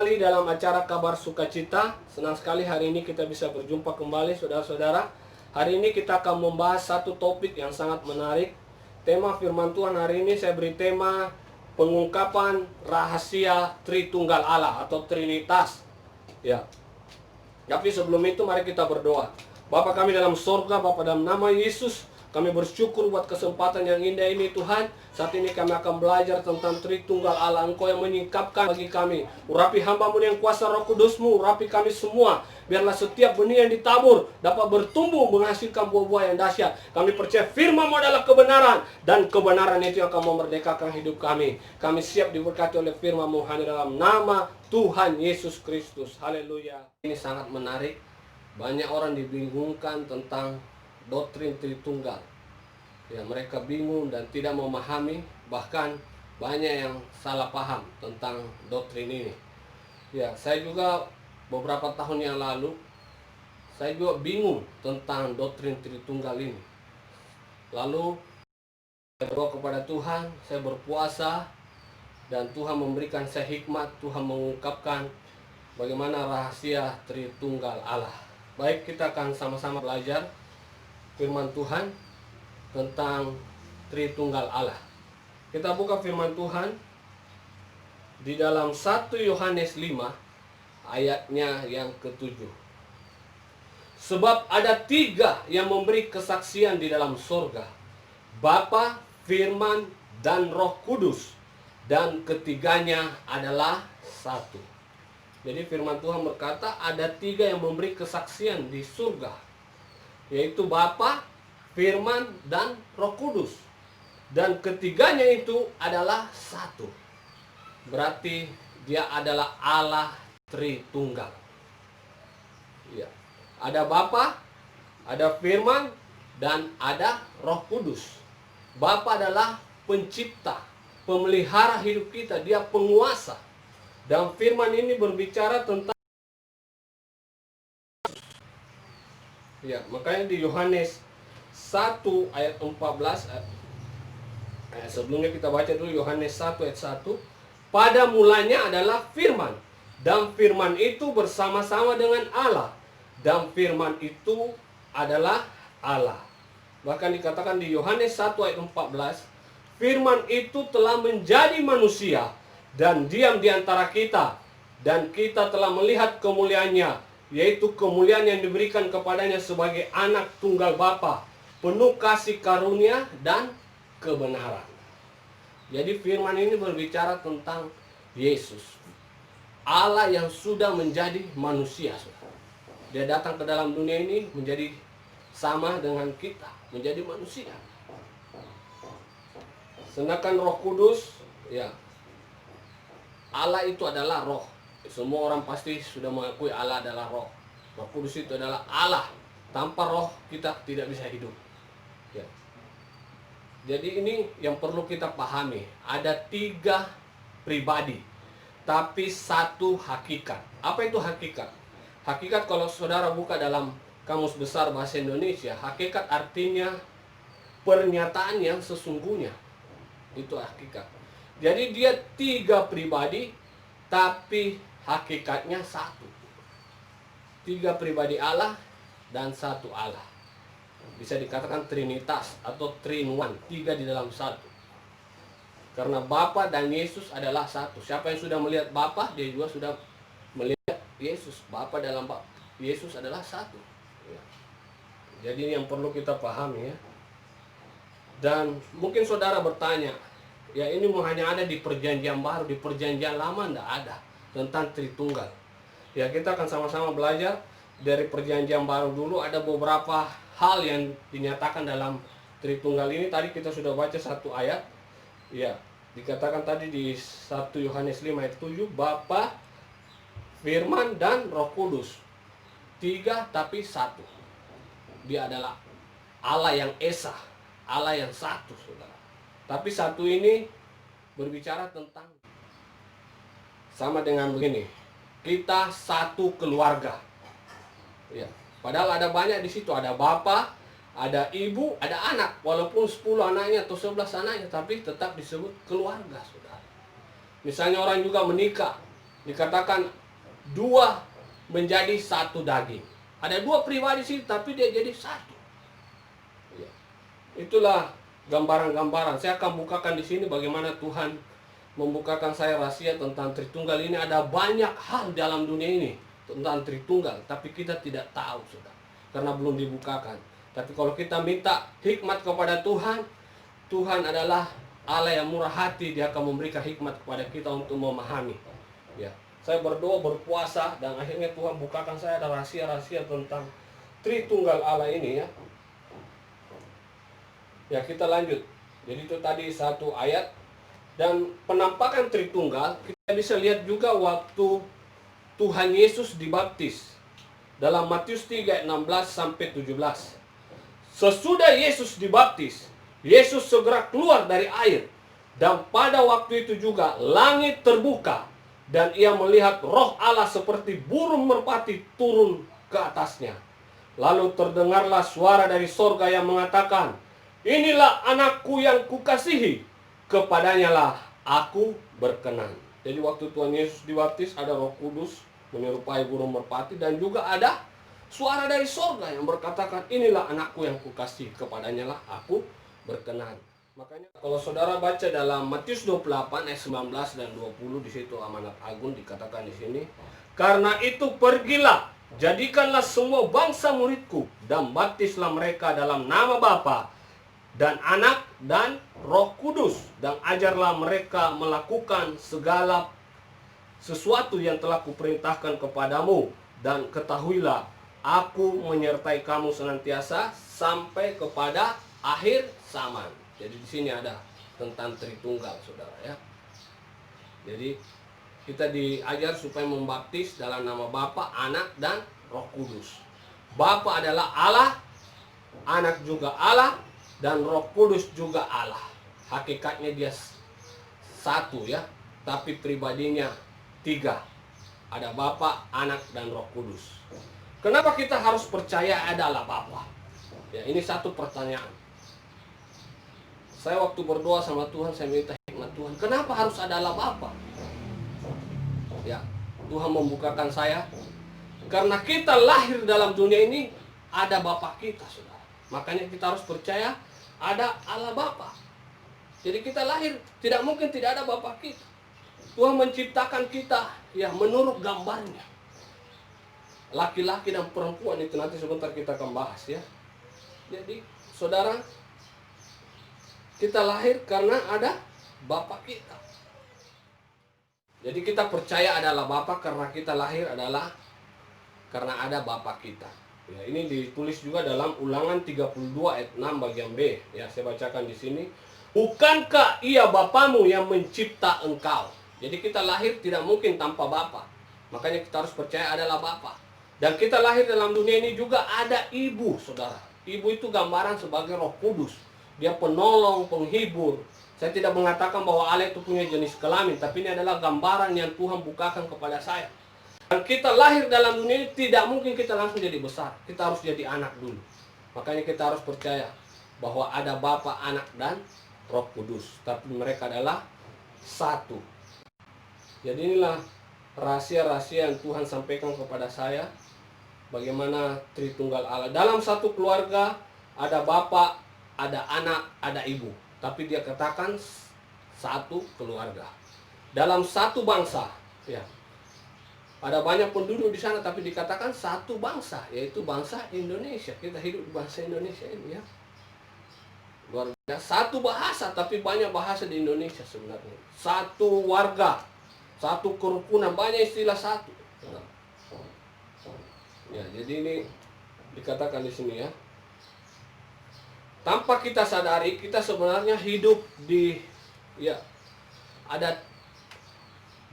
Kembali dalam acara Kabar Sukacita. Senang sekali hari ini kita bisa berjumpa kembali saudara-saudara. Hari ini kita akan membahas satu topik yang sangat menarik. Tema firman Tuhan hari ini saya beri tema pengungkapan rahasia Tritunggal Allah atau Trinitas. Ya. Tapi sebelum itu mari kita berdoa. Bapa kami dalam surga, Bapa dalam nama Yesus, kami bersyukur buat kesempatan yang indah ini Tuhan. Saat ini kami akan belajar tentang Tritunggal Allah. Engkau yang menyingkapkan bagi kami. Urapi hamba-Mu yang kuasa Roh Kudus-Mu. Urapi kami semua. Biarlah setiap benih yang ditabur dapat bertumbuh menghasilkan buah-buah yang dahsyat. Kami percaya firman-Mu adalah kebenaran. Dan kebenaran itu yang akan memerdekakan hidup kami. Kami siap diberkati oleh firman-Mu hanya dalam nama Tuhan Yesus Kristus. Haleluya. Ini sangat menarik. Banyak orang dibingungkan tentang doktrin Tritunggal. Ya, mereka bingung dan tidak memahami, bahkan banyak yang salah paham tentang doktrin ini. Ya, saya juga beberapa tahun yang lalu saya juga bingung tentang doktrin Tritunggal ini. Lalu saya berdoa kepada Tuhan, saya berpuasa dan Tuhan memberikan saya hikmat, Tuhan mengungkapkan bagaimana rahasia Tritunggal Allah. Baik, kita akan sama-sama belajar firman Tuhan tentang Tritunggal Allah. Kita buka firman Tuhan di dalam 1 Yohanes 5 ayatnya yang ke-7. Sebab ada 3 yang memberi kesaksian di dalam surga, Bapa, Firman, dan Roh Kudus, dan ketiganya adalah satu. Jadi firman Tuhan berkata ada 3 yang memberi kesaksian di surga, yaitu Bapa, Firman, dan Roh Kudus. Dan ketiganya itu adalah satu. Berarti dia adalah Allah Tritunggal. Ya. Ada Bapa, ada Firman, dan ada Roh Kudus. Bapa adalah pencipta, pemelihara hidup kita, dia penguasa. Dan firman ini berbicara tentang ya, makanya di Yohanes 1 ayat 14 sebelumnya kita baca dulu Yohanes 1 ayat 1. Pada mulanya adalah firman, dan firman itu bersama-sama dengan Allah, dan firman itu adalah Allah. Bahkan dikatakan di Yohanes 1 ayat 14, firman itu telah menjadi manusia dan diam di antara kita, dan kita telah melihat kemuliaannya, yaitu kemuliaan yang diberikan kepadanya sebagai anak tunggal Bapa, penuh kasih karunia dan kebenaran. Jadi firman ini berbicara tentang Yesus, Allah yang sudah menjadi manusia. Dia datang ke dalam dunia ini menjadi sama dengan kita, menjadi manusia. Sedangkan Roh Kudus, ya, Allah itu adalah roh. Semua orang pasti sudah mengakui Allah adalah roh. Roh Kudus itu adalah Allah. Tanpa roh kita tidak bisa hidup. Ya. Jadi ini yang perlu kita pahami. Ada 3 pribadi, tapi satu hakikat. Apa itu hakikat? Hakikat kalau saudara buka dalam Kamus Besar Bahasa Indonesia, hakikat artinya pernyataan yang sesungguhnya. Itu hakikat. Jadi dia 3 pribadi, tapi hakikatnya satu. 3 pribadi Allah dan satu Allah. Bisa dikatakan Trinitas atau Trin-One, 3 di dalam satu. Karena Bapa dan Yesus adalah satu. Siapa yang sudah melihat Bapa, dia juga sudah melihat Yesus. Bapa dalam Yesus adalah satu. Ya. Jadi ini yang perlu kita pahami ya. Dan mungkin saudara bertanya, ya ini hanya ada di perjanjian baru, di perjanjian lama tidak ada tentang Tritunggal. Ya, kita akan sama-sama belajar dari perjanjian baru dulu. Ada beberapa hal yang dinyatakan dalam Tritunggal ini. Tadi kita sudah baca satu ayat. Ya, dikatakan tadi di 1 Yohanes 5 ayat 7, Bapa, Firman, dan Roh Kudus. 3 tapi satu. Dia adalah Allah yang esa, Allah yang satu, saudara. Tapi satu ini berbicara tentang sama dengan begini. Kita satu keluarga. Ya, padahal ada banyak di situ, ada Bapa, ada ibu, ada anak. Walaupun 10 anaknya atau 11 anaknya, tapi tetap disebut keluarga, saudara. Misalnya orang juga menikah, Dikatakan dua menjadi satu daging. Ada dua pribadi sih, tapi dia jadi satu. Ya. Itulah gambaran-gambaran. Saya akan bukakan di sini bagaimana Tuhan membukakan saya rahasia tentang Tritunggal ini. Ada banyak hal dalam dunia ini tentang Tritunggal, tapi kita tidak tahu, saudara, karena belum dibukakan. Tapi kalau kita minta hikmat kepada Tuhan, Tuhan adalah Allah yang murah hati. Dia akan memberikan hikmat kepada kita untuk memahami. Ya, saya berdoa, berpuasa, dan akhirnya Tuhan bukakan saya ada rahasia-rahasia tentang Tritunggal Allah ini, ya. Ya, kita lanjut. Jadi itu tadi satu ayat. Dan penampakan Tritunggal kita bisa lihat juga waktu Tuhan Yesus dibaptis. Dalam Matius 3 ayat 16 sampai 17. Sesudah Yesus dibaptis, Yesus segera keluar dari air. Dan pada waktu itu juga langit terbuka, dan ia melihat Roh Allah seperti burung merpati turun ke atasnya. Lalu terdengarlah suara dari sorga yang mengatakan, "Inilah anakku yang kukasihi, kepadanya lah aku berkenan." Jadi waktu Tuhan Yesus dibaptis ada Roh Kudus menyerupai burung merpati, dan juga ada suara dari sorga yang berkatakan, "Inilah anakku yang kukasihi, kepadanya lah aku berkenan." Makanya kalau saudara baca dalam Matius 28 ayat 19 dan 20, di situ amanat agung dikatakan di sini, "Karena itu pergilah, jadikanlah semua bangsa muridku, dan baptislah mereka dalam nama Bapa dan Anak dan Roh Kudus, dan ajarlah mereka melakukan segala sesuatu yang telah kuperintahkan kepadamu, dan ketahuilah aku menyertai kamu senantiasa sampai kepada akhir zaman." Jadi di sini ada tentang Tritunggal, saudara, ya. Jadi kita diajar supaya membaptis dalam nama Bapa, Anak dan Roh Kudus. Bapa adalah Allah, Anak juga Allah, dan Roh Kudus juga Allah. Hakikatnya dia satu, ya, tapi pribadinya tiga. Ada Bapa, Anak, dan Roh Kudus. Kenapa kita harus percaya adalah Bapa? Ya, ini satu pertanyaan. Saya waktu berdoa sama Tuhan, saya minta hikmat Tuhan. Kenapa harus adalah Bapa? Ya, Tuhan membukakan saya. Karena kita lahir dalam dunia ini ada Bapa kita, saudara. Makanya kita harus percaya ada Allah Bapa. Jadi kita lahir, tidak mungkin tidak ada Bapa kita. Tuhan menciptakan kita, ya, menurut gambarnya. Laki-laki dan perempuan, itu nanti sebentar kita akan bahas, ya. Jadi saudara, kita lahir karena ada Bapa kita. Jadi kita percaya adalah Bapa karena kita lahir adalah karena ada Bapa kita. Ya, ini ditulis juga dalam Ulangan 32 ayat 6 bagian B. Ya, saya bacakan di sini. "Bukankah Ia Bapamu yang mencipta engkau?" Jadi kita lahir tidak mungkin tanpa Bapa. Makanya kita harus percaya adalah Bapa. Dan kita lahir dalam dunia ini juga ada ibu, saudara. Ibu itu gambaran sebagai Roh Kudus. Dia penolong, penghibur. Saya tidak mengatakan bahwa Allah itu punya jenis kelamin, tapi ini adalah gambaran yang Tuhan bukakan kepada saya. Dan kita lahir dalam dunia ini tidak mungkin kita langsung jadi besar. Kita harus jadi anak dulu. Makanya kita harus percaya bahwa ada Bapa, Anak, dan Roh Kudus. Tapi mereka adalah satu. Jadi inilah rahasia-rahasia yang Tuhan sampaikan kepada saya. Bagaimana Tritunggal Allah. Dalam satu keluarga ada Bapa, ada anak, ada ibu. Tapi dia katakan satu keluarga. Dalam satu bangsa, ya. Ada banyak penduduk di sana, tapi dikatakan satu bangsa, yaitu bangsa Indonesia. Kita hidup di bangsa Indonesia ini, ya. Luar biasa. Satu bahasa, tapi banyak bahasa di Indonesia sebenarnya. Satu warga, satu kerukunan, banyak istilah satu. Ya, jadi ini dikatakan di sini, ya. Tanpa kita sadari, kita sebenarnya hidup di, ya, ada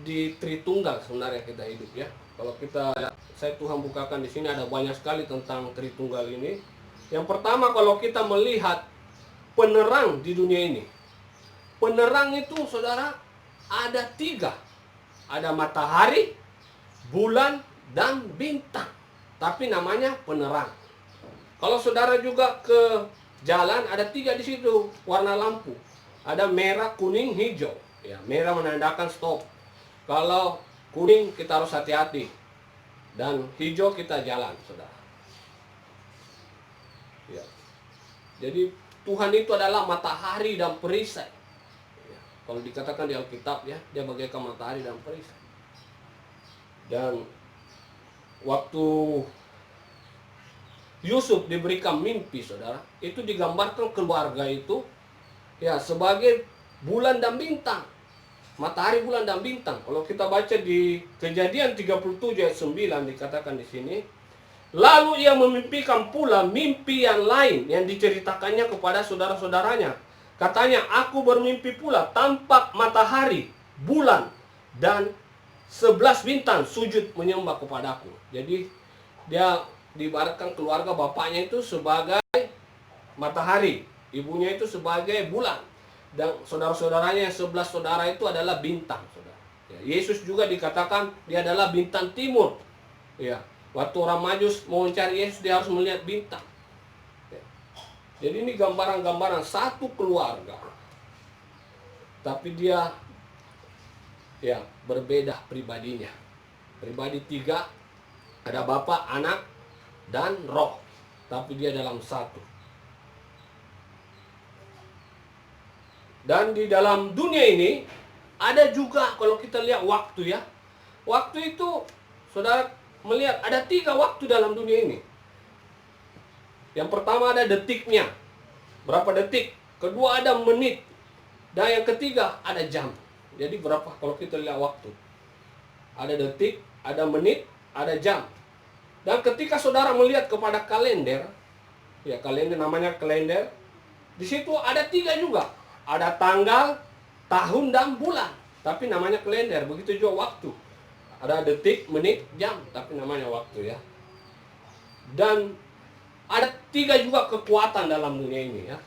di Tritunggal sebenarnya kita hidup, ya. Kalau kita, saya Tuhan bukakan di sini ada banyak sekali tentang Tritunggal ini. Yang pertama, kalau kita melihat penerang di dunia ini, penerang itu, saudara, ada tiga. Ada matahari, bulan, dan bintang. Tapi namanya penerang. Kalau saudara juga ke jalan, ada tiga di situ warna lampu. Ada merah, kuning, hijau. Ya, merah menandakan stop. Kalau kuning kita harus hati-hati, dan hijau kita jalan, saudara. Ya. Jadi Tuhan itu adalah matahari dan perisai. Ya. Kalau dikatakan di Alkitab ya, dia bagaikan matahari dan perisai. Dan waktu Yusuf diberikan mimpi, saudara, itu digambarkan keluarga itu ya sebagai bulan dan bintang. Matahari, bulan, dan bintang. Kalau kita baca di Kejadian 37 ayat 9 dikatakan di sini, lalu ia memimpikan pula mimpi yang lain yang diceritakannya kepada saudara-saudaranya. Katanya, aku bermimpi pula tampak matahari, bulan, dan 11 bintang sujud menyembah kepadaku. Jadi dia diibaratkan keluarga bapaknya itu sebagai matahari, ibunya itu sebagai bulan, dan saudara-saudaranya yang 11 saudara itu adalah bintang, saudara. Ya, Yesus juga dikatakan dia adalah bintang timur. Ya, waktu orang Majus mau mencari Yesus, dia harus melihat bintang. Ya. Jadi ini gambaran-gambaran satu keluarga, tapi dia ya berbeda pribadinya. Pribadi tiga, ada Bapa, Anak, dan Roh, tapi dia dalam satu. Dan di dalam dunia ini ada juga, kalau kita lihat waktu ya, waktu itu saudara melihat ada 3 waktu dalam dunia ini. Yang pertama ada detiknya, berapa detik. Kedua ada menit, dan yang ketiga ada jam. Jadi berapa kalau kita lihat waktu? Ada detik, ada menit, ada jam. Dan ketika saudara melihat kepada kalender, ya kalender namanya kalender, di situ ada 3 juga. Ada tanggal, tahun, dan bulan, tapi namanya kalender. Begitu juga waktu. Ada detik, menit, jam, tapi namanya waktu ya. Dan ada 3 juga kekuatan dalam dunia ini ya.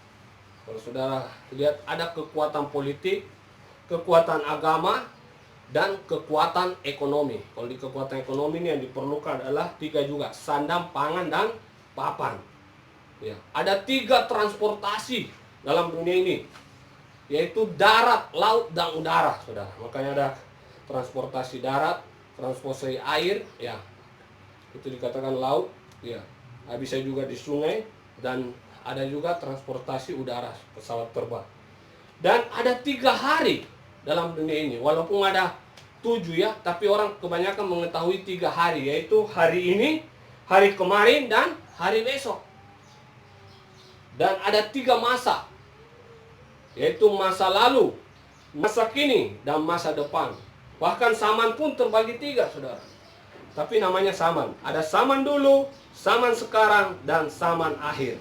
Kalau saudara lihat, ada kekuatan politik, kekuatan agama, dan kekuatan ekonomi. Kalau di kekuatan ekonomi ini yang diperlukan adalah 3 juga, sandang, pangan, dan papan. Ya. Ada 3 transportasi dalam dunia ini, yaitu darat, laut, dan udara, saudara. Makanya ada transportasi darat, transportasi air, ya, itu dikatakan laut, ya. Bisa juga di sungai, dan ada juga transportasi udara, pesawat terbang. Dan ada 3 hari dalam dunia ini, walaupun ada 7 ya, tapi orang kebanyakan mengetahui 3 hari, yaitu hari ini, hari kemarin, dan hari besok. Dan ada 3 masa, yaitu masa lalu, masa kini, dan masa depan. Bahkan zaman pun terbagi 3, saudara. Tapi namanya zaman. Ada zaman dulu, zaman sekarang, dan zaman akhir.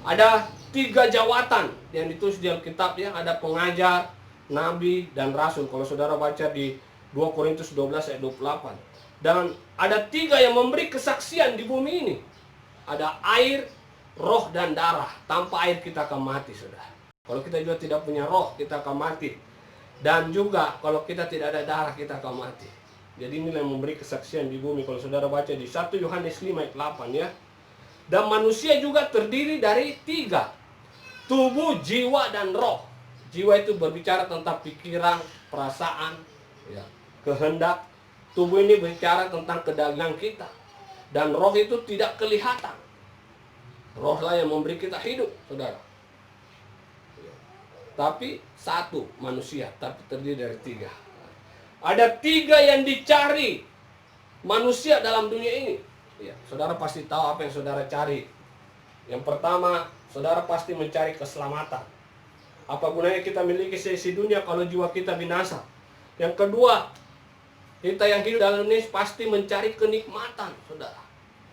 Ada 3 jawatan yang ditulis di Alkitab ya. Ada pengajar, nabi, dan rasul. Kalau saudara baca di 2 Korintus 12 ayat 28. Dan ada 3 yang memberi kesaksian di bumi ini. Ada air, roh, dan darah. Tanpa air kita akan mati, saudara. Kalau kita juga tidak punya roh, kita akan mati. Dan juga kalau kita tidak ada darah, kita akan mati. Jadi inilah yang memberi kesaksian di bumi. Kalau saudara baca di 1 Yohanes 5 ayat 8 ya. Dan manusia juga terdiri dari 3. Tubuh, jiwa, dan roh. Jiwa itu berbicara tentang pikiran, perasaan, ya, kehendak. Tubuh ini berbicara tentang kedagingan kita. Dan roh itu tidak kelihatan. Rohlah yang memberi kita hidup, saudara. Tapi satu manusia, tapi terdiri dari 3. Ada 3 yang dicari manusia dalam dunia ini. Ya, saudara pasti tahu apa yang saudara cari. Yang pertama, saudara pasti mencari keselamatan. Apa gunanya kita miliki seisi dunia kalau jiwa kita binasa? Yang kedua, kita yang hidup dalam dunia pasti mencari kenikmatan, saudara.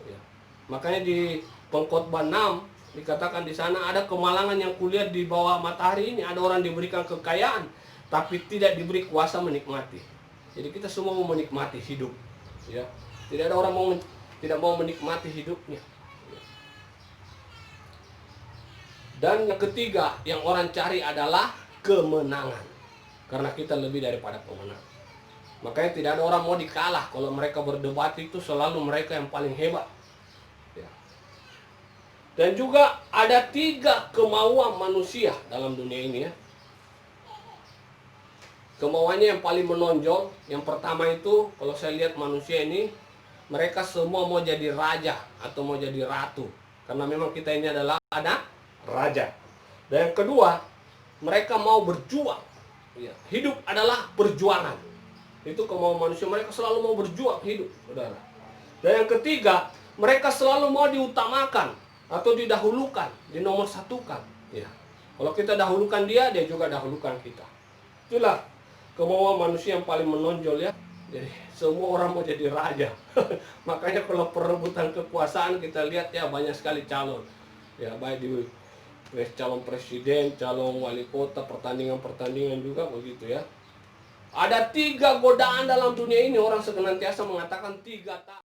Ya. Makanya di Pengkhotbah 6 dikatakan di sana ada kemalangan yang kulihat di bawah matahari ini. Ada orang diberikan kekayaan, tapi tidak diberi kuasa menikmati. Jadi kita semua mau menikmati hidup. Ya. Tidak ada orang tidak mau menikmati hidupnya. Dan yang ketiga yang orang cari adalah kemenangan. Karena kita lebih daripada pemenang. Makanya tidak ada orang mau dikalah. Kalau mereka berdebat itu selalu mereka yang paling hebat. Ya. Dan juga ada 3 kemauan manusia dalam dunia ini ya. kemauannya yang paling menonjol. Yang pertama itu, kalau saya lihat manusia ini, mereka semua mau jadi raja atau mau jadi ratu. Karena memang kita ini adalah anak raja. Dan yang kedua, mereka mau berjuang. Ya, hidup adalah perjuangan. Itu kemauan manusia, mereka selalu mau berjuang hidup, saudara. Dan yang ketiga, mereka selalu mau diutamakan atau didahulukan, dinomorsatukan. Ya. Kalau kita dahulukan dia, dia juga dahulukan kita. Itulah kemauan manusia yang paling menonjol ya. Jadi semua orang mau jadi raja. Makanya kalau perebutan kekuasaan kita lihat ya banyak sekali calon. Ya baik di calon presiden, calon wali kota, pertandingan-pertandingan juga begitu ya. Ada 3 godaan dalam dunia ini, orang senantiasa mengatakan 3 tak.